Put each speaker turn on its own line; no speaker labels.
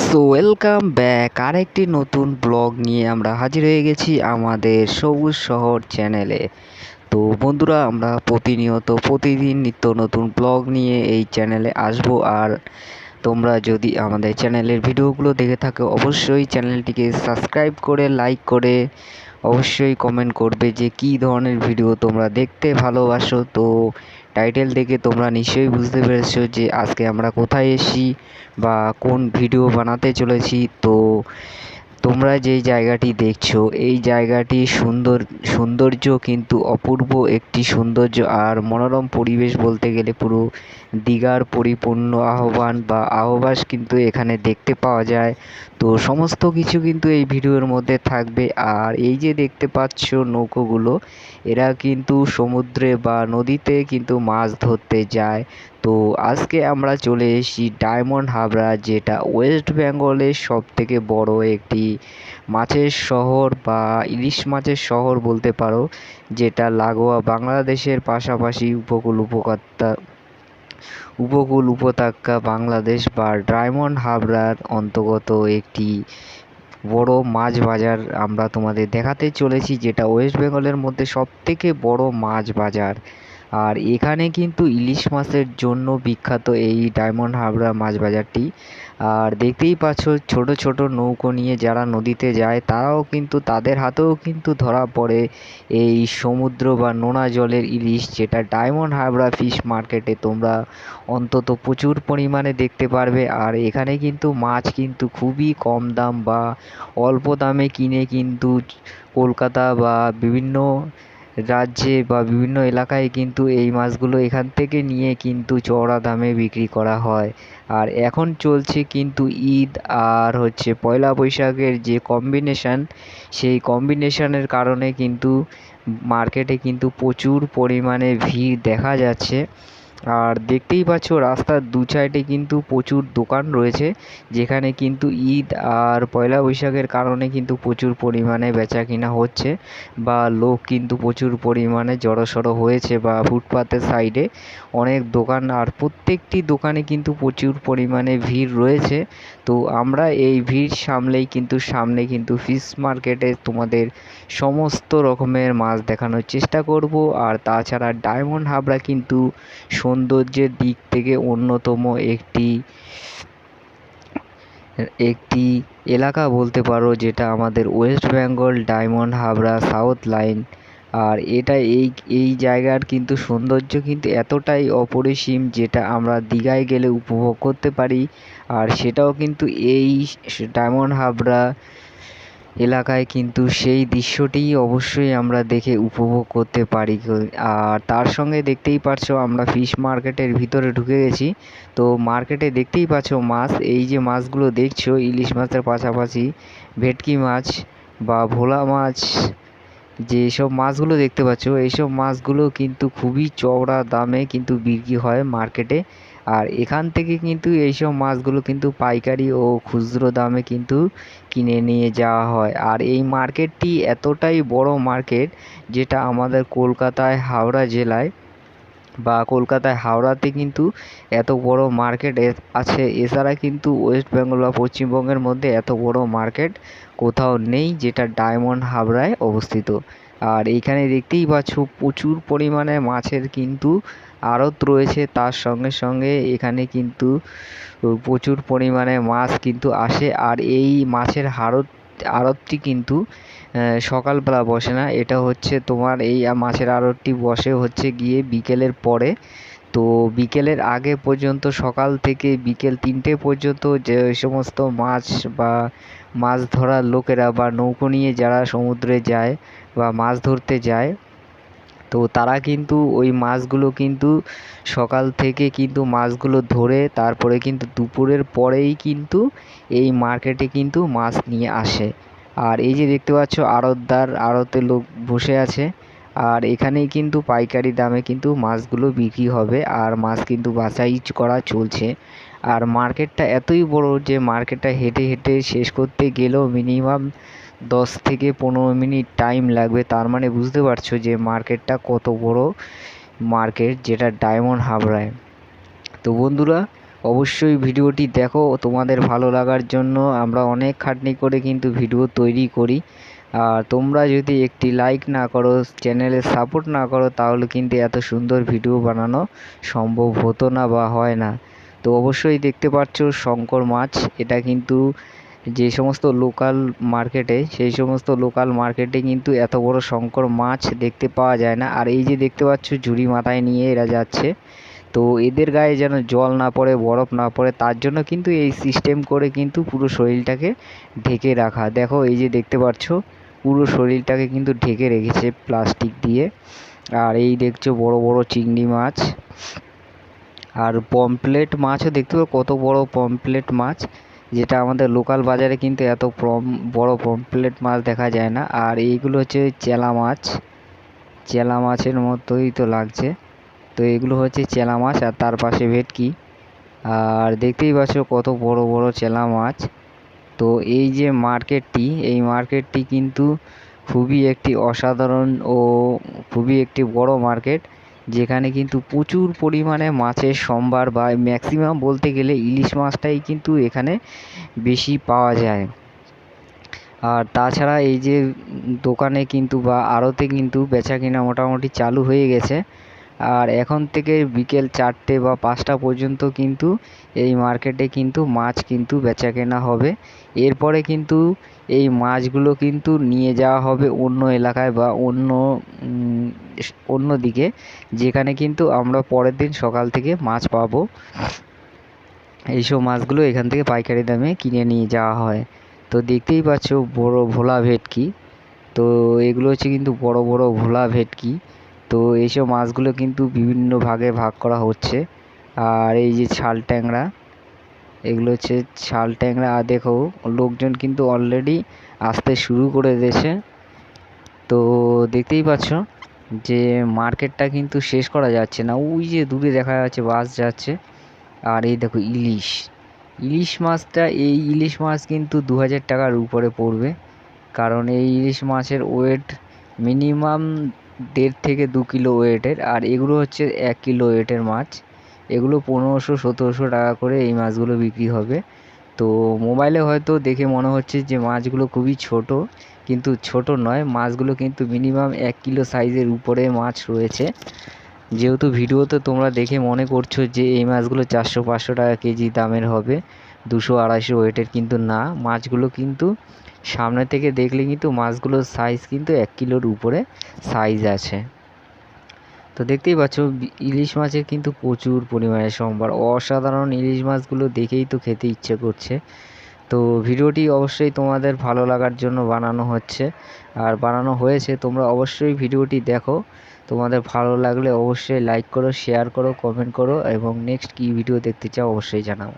So welcome back আরেকটি নতুন blog নিয়ে আমরা হাজির হয়ে গেছি আমাদের সবুজ শহর চ্যানেলে। তো বন্ধুরা, আমরা প্রতিদিন নিত্য নতুন ব্লগ নিয়ে এই চ্যানেলে আসবো। আর তোমরা যদি আমাদের চ্যানেলের ভিডিওগুলো দেখে থাকো, অবশ্যই চ্যানেলটিকে সাবস্ক্রাইব করে লাইক করে অবশ্যই কমেন্ট করবে যে কী ধরনের ভিডিও তোমরা দেখতে ভালোবাসো। তো টাইটেল দেখে তোমরা নিশ্চয়ই বুঝতে পেরেছো যে আজকে আমরা কোথায় এসেছি বা কোন ভিডিও বানাতে চলেছি। তো তোমরা যেই জায়গাটি দেখছো, এই জায়গাটি সৌন্দর্য কিন্তু অপূর্ব একটি সৌন্দর্য আর মনোরম পরিবেশ বলতে গেলে পুরো দীঘার পরিপূর্ণ আহ্বাস কিন্তু এখানে দেখতে পাওয়া যায়। তো সমস্ত কিছু কিন্তু এই ভিডিওর মধ্যে থাকবে। আর এই যে দেখতে পাচ্ছ নৌকোগুলো, এরা কিন্তু সমুদ্রে বা নদীতে কিন্তু মাছ ধরতে যায়। তো আজকে আমরা চলে এসেছি ডায়মন্ড হাবড়া, যেটা ওয়েস্ট বেঙ্গলের সবথেকে বড় একটি মাছের শহর বা ইলিশ মাছের শহর বলতে পারো, যেটা লাগোয়া বাংলাদেশের পাশাপাশি উপকূল উপত্যকা বাংলাদেশ বা ডায়মন্ড হাবড়ার অন্তর্গত একটি বড় মাছ বাজার আমরা তোমাদের দেখাতে চলেছি, যেটা ওয়েস্ট বেঙ্গলের মধ্যে সবথেকে বড় মাছ বাজার। আর এখানে কিন্তু ইলিশ মাছের জন্য বিখ্যাত এই ডায়মন্ড হাবড়া মাছ বাজারটি। আর দেখতেই পাচ্ছ ছোট ছোট নৌকো নিয়ে যারা নদীতে যায়, তাদের হাতেও কিন্তু ধরা পড়ে এই সমুদ্র বা নোনা জলের ইলিশ, যেটা ডায়মন্ড হাবড়া ফিশ মার্কেটে তোমরা অন্তত প্রচুর পরিমাণে দেখতে পারবে। আর এখানে কিন্তু মাছ কিন্তু খুবই কম দাম বা অল্প দামে কিনে কিন্তু কলকাতা বা বিভিন্ন রাজ্যে বা বিভিন্ন এলাকায় কিন্তু এই মাছগুলো এখান থেকে নিয়ে কিন্তু চড়া দামে বিক্রি করা হয়। আর এখন চলছে কিন্তু ঈদ আর পয়লা বৈশাখের যে কম্বিনেশন, সেই কম্বিনেশনের কারণে কিন্তু মার্কেটে কিন্তু প্রচুর পরিমাণে ভিড় দেখা যাচ্ছে। আর দেখতেই পাচ্ছ রাস্তার দু সাইডে কিন্তু প্রচুর দোকান রয়েছে, যেখানে কিন্তু ঈদ আর পয়লা বৈশাখের কারণে কিন্তু প্রচুর পরিমাণে বেচা কিনা হচ্ছে বা লোক কিন্তু প্রচুর পরিমাণে জড়সড় হয়েছে বা ফুটপাতের সাইডে অনেক দোকান, আর প্রত্যেকটি দোকানে কিন্তু প্রচুর পরিমাণে ভিড় রয়েছে। তো আমরা এই ভিড় সামনে কিন্তু ফিশ মার্কেটে তোমাদের সমস্ত রকমের মাছ দেখানোর চেষ্টা করব। আর তাছাড়া ডায়মন্ড হাবড়া কিন্তু সৌন্দর্যের দিক থেকে অন্যতম একটি এলাকা বলতে পারো, যেটা আমাদের ওয়েস্ট বেঙ্গল ডায়মন্ড হাবড়া সাউথ লাইন। আর এই জায়গার কিন্তু সৌন্দর্য কিন্তু এতটাই অপরিসীম, যেটা আমরা দীঘায় গেলে উপভোগ করতে পারি। আর সেটাও কিন্তু এই ডায়মন্ড হাবড়া এলাকায় কিন্তু সেই দৃশ্যটিই অবশ্যই আমরা দেখে উপভোগ করতে পারি। আর তার সঙ্গে দেখতেই পারছো আমরা ফিশ মার্কেটের ভিতরে ঢুকে গেছি। তো মার্কেটে দেখতেই পাচ্ছ মাছ, এই যে মাছগুলো দেখছো ইলিশ মাছের পাশাপাশি ভেটকি মাছ বা ভোলা মাছ, যেসব মাছগুলো দেখতে পাচ্ছ এইসব মাছগুলো কিন্তু খুবই চওড়া দামে কিন্তু বিক্রি হয় মার্কেটে। আর এখান থেকে কিন্তু এইসব মাছগুলো কিন্তু পাইকারি ও খুচরো দামে কিন্তু কিনে নিয়ে যাওয়া হয়। আর এই মার্কেটটি এতটাই বড় মার্কেট, যেটা আমাদের কলকাতায় হাওড়াতে কিন্তু এত বড় মার্কেট আছে। এছাড়া কিন্তু ওয়েস্ট বেঙ্গল বা পশ্চিমবঙ্গের মধ্যে এত বড় মার্কেট কোথাও নেই, যেটা ডায়মন্ড হাবড়ায় অবস্থিত। আর এইখানে দেখতেই পাচ্ছ প্রচুর পরিমাণে মাছের কিন্তু আড়ত রয়েছে, তার সঙ্গে সঙ্গে এখানে কিন্তু প্রচুর পরিমাণে মাছ কিন্তু আসে। আর এই মাছের আড়তটি কিন্তু সকালবেলা বসে না, এটা তোমার এই মাছের আড়তটি বসে গিয়ে বিকেলের পরে। তো বিকেলের আগে পর্যন্ত, সকাল থেকে বিকেল 3টে পর্যন্ত যে সমস্ত মাছ ধরার লোকেরা বা নৌকো নিয়ে যারা সমুদ্রে যায় বা মাছ ধরতে যায়, তো তারা কিন্তু ওই মাছগুলো কিন্তু সকাল থেকে কিন্তু মাছগুলো ধরে তারপরে কিন্তু দুপুরের পরেই কিন্তু এই মার্কেটে কিন্তু মাছ নিয়ে আসে। আর এই যে দেখতে পাচ্ছ আড়তে লোক বসে আছে, আর এখানেই কিন্তু পাইকারি দামে কিন্তু মাছগুলো বিক্রি হবে। আর মাছ কিন্তু বাছাই করা চলছে। আর মার্কেটটা এতই বড় যে মার্কেটটা হেঁটে হেঁটে শেষ করতে গেলেও মিনিমাম 10 থেকে 15 মিনিট টাইম লাগবে। তার মানে বুঝতে পারছো যে মার্কেটটা কত বড় মার্কেট, যেটা ডায়মন্ড হাবড়ায়। তো বন্ধুরা, অবশ্যই ভিডিওটি দেখো, তোমাদের ভালো লাগার জন্য আমরা অনেক খাটনি করে কিন্তু ভিডিও তৈরি করি। আর তোমরা যদি একটি লাইক না করো, চ্যানেলে সাপোর্ট না করো, তাহলে কিন্তু এত সুন্দর ভিডিও বানানো সম্ভব হতো না বা হয় না। তো অবশ্যই দেখতে পাচ্ছ শঙ্কর মাছ, এটা কিন্তু যে সমস্ত লোকাল মার্কেটে, সেই সমস্ত লোকাল মার্কেটে কিন্তু এত বড় শঙ্কর মাছ দেখতে পাওয়া যায় না। আর এই যে দেখতে পাচ্ছ ঝুড়ি মাথায় নিয়ে এরা যাচ্ছে, তো এদের গায়ে যেন জল না পড়ে, বরফ না পড়ে, তার জন্য কিন্তু এই সিস্টেম করে কিন্তু পুরো শরীরটাকে ঢেকে রাখা। দেখো এই যে দেখতে পাচ্ছ পুরো শরীরটাকে কিন্তু ঢেকে রেখেছে প্লাস্টিক দিয়ে। আর এই দেখছো বড় বড় চিংড়ি মাছ, আর পমফ্লেট মাছও দেখতে পাবো, কত বড় পমফ্লেট মাছ, যেটা আমাদের লোকাল বাজারে কিন্তু এত বড় পমফ্লেট মাছ দেখা যায় না। আর এইগুলো হচ্ছে চেলা মাছ, চেলা মাছের মতোই তো লাগছে। তো এগুলো হচ্ছে চেলা মাছ, আর তার পাশে ভেটকি। আর দেখতেই পাচ্ছ কত বড় বড় চেলা মাছ। তো এই যে মার্কেটটি, এই মার্কেটটি কিন্তু খুবই একটি অসাধারণ ও খুবই একটি বড় মার্কেট, যেখানে কিন্তু প্রচুর পরিমাণে মাছের সম্ভার, বা ম্যাক্সিমাম বলতে গেলে ইলিশ মাছটাই কিন্তু এখানে বেশি পাওয়া যায়। আর তাছাড়া এই যে দোকানে কিন্তু বা আড়তে কিন্তু বেচা কিনা মোটামুটি চালু হয়ে গেছে। আর এখন থেকে বিকেল 4টে বা 5টা পর্যন্ত কিন্তু এই মার্কেটে কিন্তু মাছ কিন্তু বেচা কেনা হবে। এরপরে কিন্তু এই মাছগুলো কিন্তু নিয়ে যাওয়া হবে অন্য এলাকায় বা অন্য দিকে, যেখানে কিন্তু আমরা পরের দিন সকাল থেকে মাছ পাবো। এইসব মাছগুলো এখান থেকে পাইকারি দামে কিনে নিয়ে যাওয়া হয়। তো দেখতেই পাচ্ছ বড় ভোলা ভেটকি, তো এগুলো হচ্ছে কিন্তু বড় বড় ভোলা ভেটকি। তো এইসব মাছগুলো কিন্তু বিভিন্ন ভাগে ভাগ করা হচ্ছে। আর এই যে ছাল ট্যাংরা, এগুলো হচ্ছে ছাল ট্যাংরা। আর দেখো লোকজন কিন্তু অলরেডি আসতে শুরু করে দিয়েছে। তো দেখতেই পাচ্ছ যে মার্কেটটা কিন্তু শেষ করা যাচ্ছে না, ওই যে দূরে দেখা যাচ্ছে বাস যাচ্ছে। আর এই দেখো ইলিশ, ইলিশ মাছটা, এই ইলিশ মাছ কিন্তু 2000 টাকার উপরে পড়বে, কারণ এই ইলিশ মাছের ওয়েট মিনিমাম 1.5 থেকে 2 কিলো ওয়েটের। আর এগুলো হচ্ছে 1 কিলো ওয়েটের মাছ। এগুলো 1500-1700 টাকা করে এই মাছগুলো বিক্রি হবে। তো মোবাইলে হয়তো দেখে মনে হচ্ছে যে মাছগুলো খুবই ছোট, কিন্তু ছোট নয়, মাছগুলো কিন্তু মিনিমাম 1 কিলো সাইজের উপরে মাছ রয়েছে। যেহেতু ভিডিওতে তোমরা দেখে মনে করছো যে এই মাছগুলো 400-500 টাকা কেজি দামের হবে, 200-250 ওয়েটের, কিন্তু না, মাছগুলো কিন্তু সামনে থেকে দেখলে কিন্তু মাছগুলোর সাইজ কিন্তু 1 কিলোর উপরে সাইজ আছে। তো দেখতেই পাচ্ছ ইলিশ মাছের কিন্তু প্রচুর পরিমাণে সম্ভার, অসাধারণ ইলিশ মাছগুলো দেখেই তো খেতে ইচ্ছে করছে। তো ভিডিওটি অবশ্যই তোমাদের ভালো লাগার জন্য বানানো হচ্ছে, আর বানানো হয়েছে। তোমরা অবশ্যই ভিডিওটি দেখো, তোমাদের ভালো লাগলে অবশ্যই লাইক করো, শেয়ার করো, কমেন্ট করো, এবং নেক্সট কী ভিডিও দেখতে চাও অবশ্যই জানাও।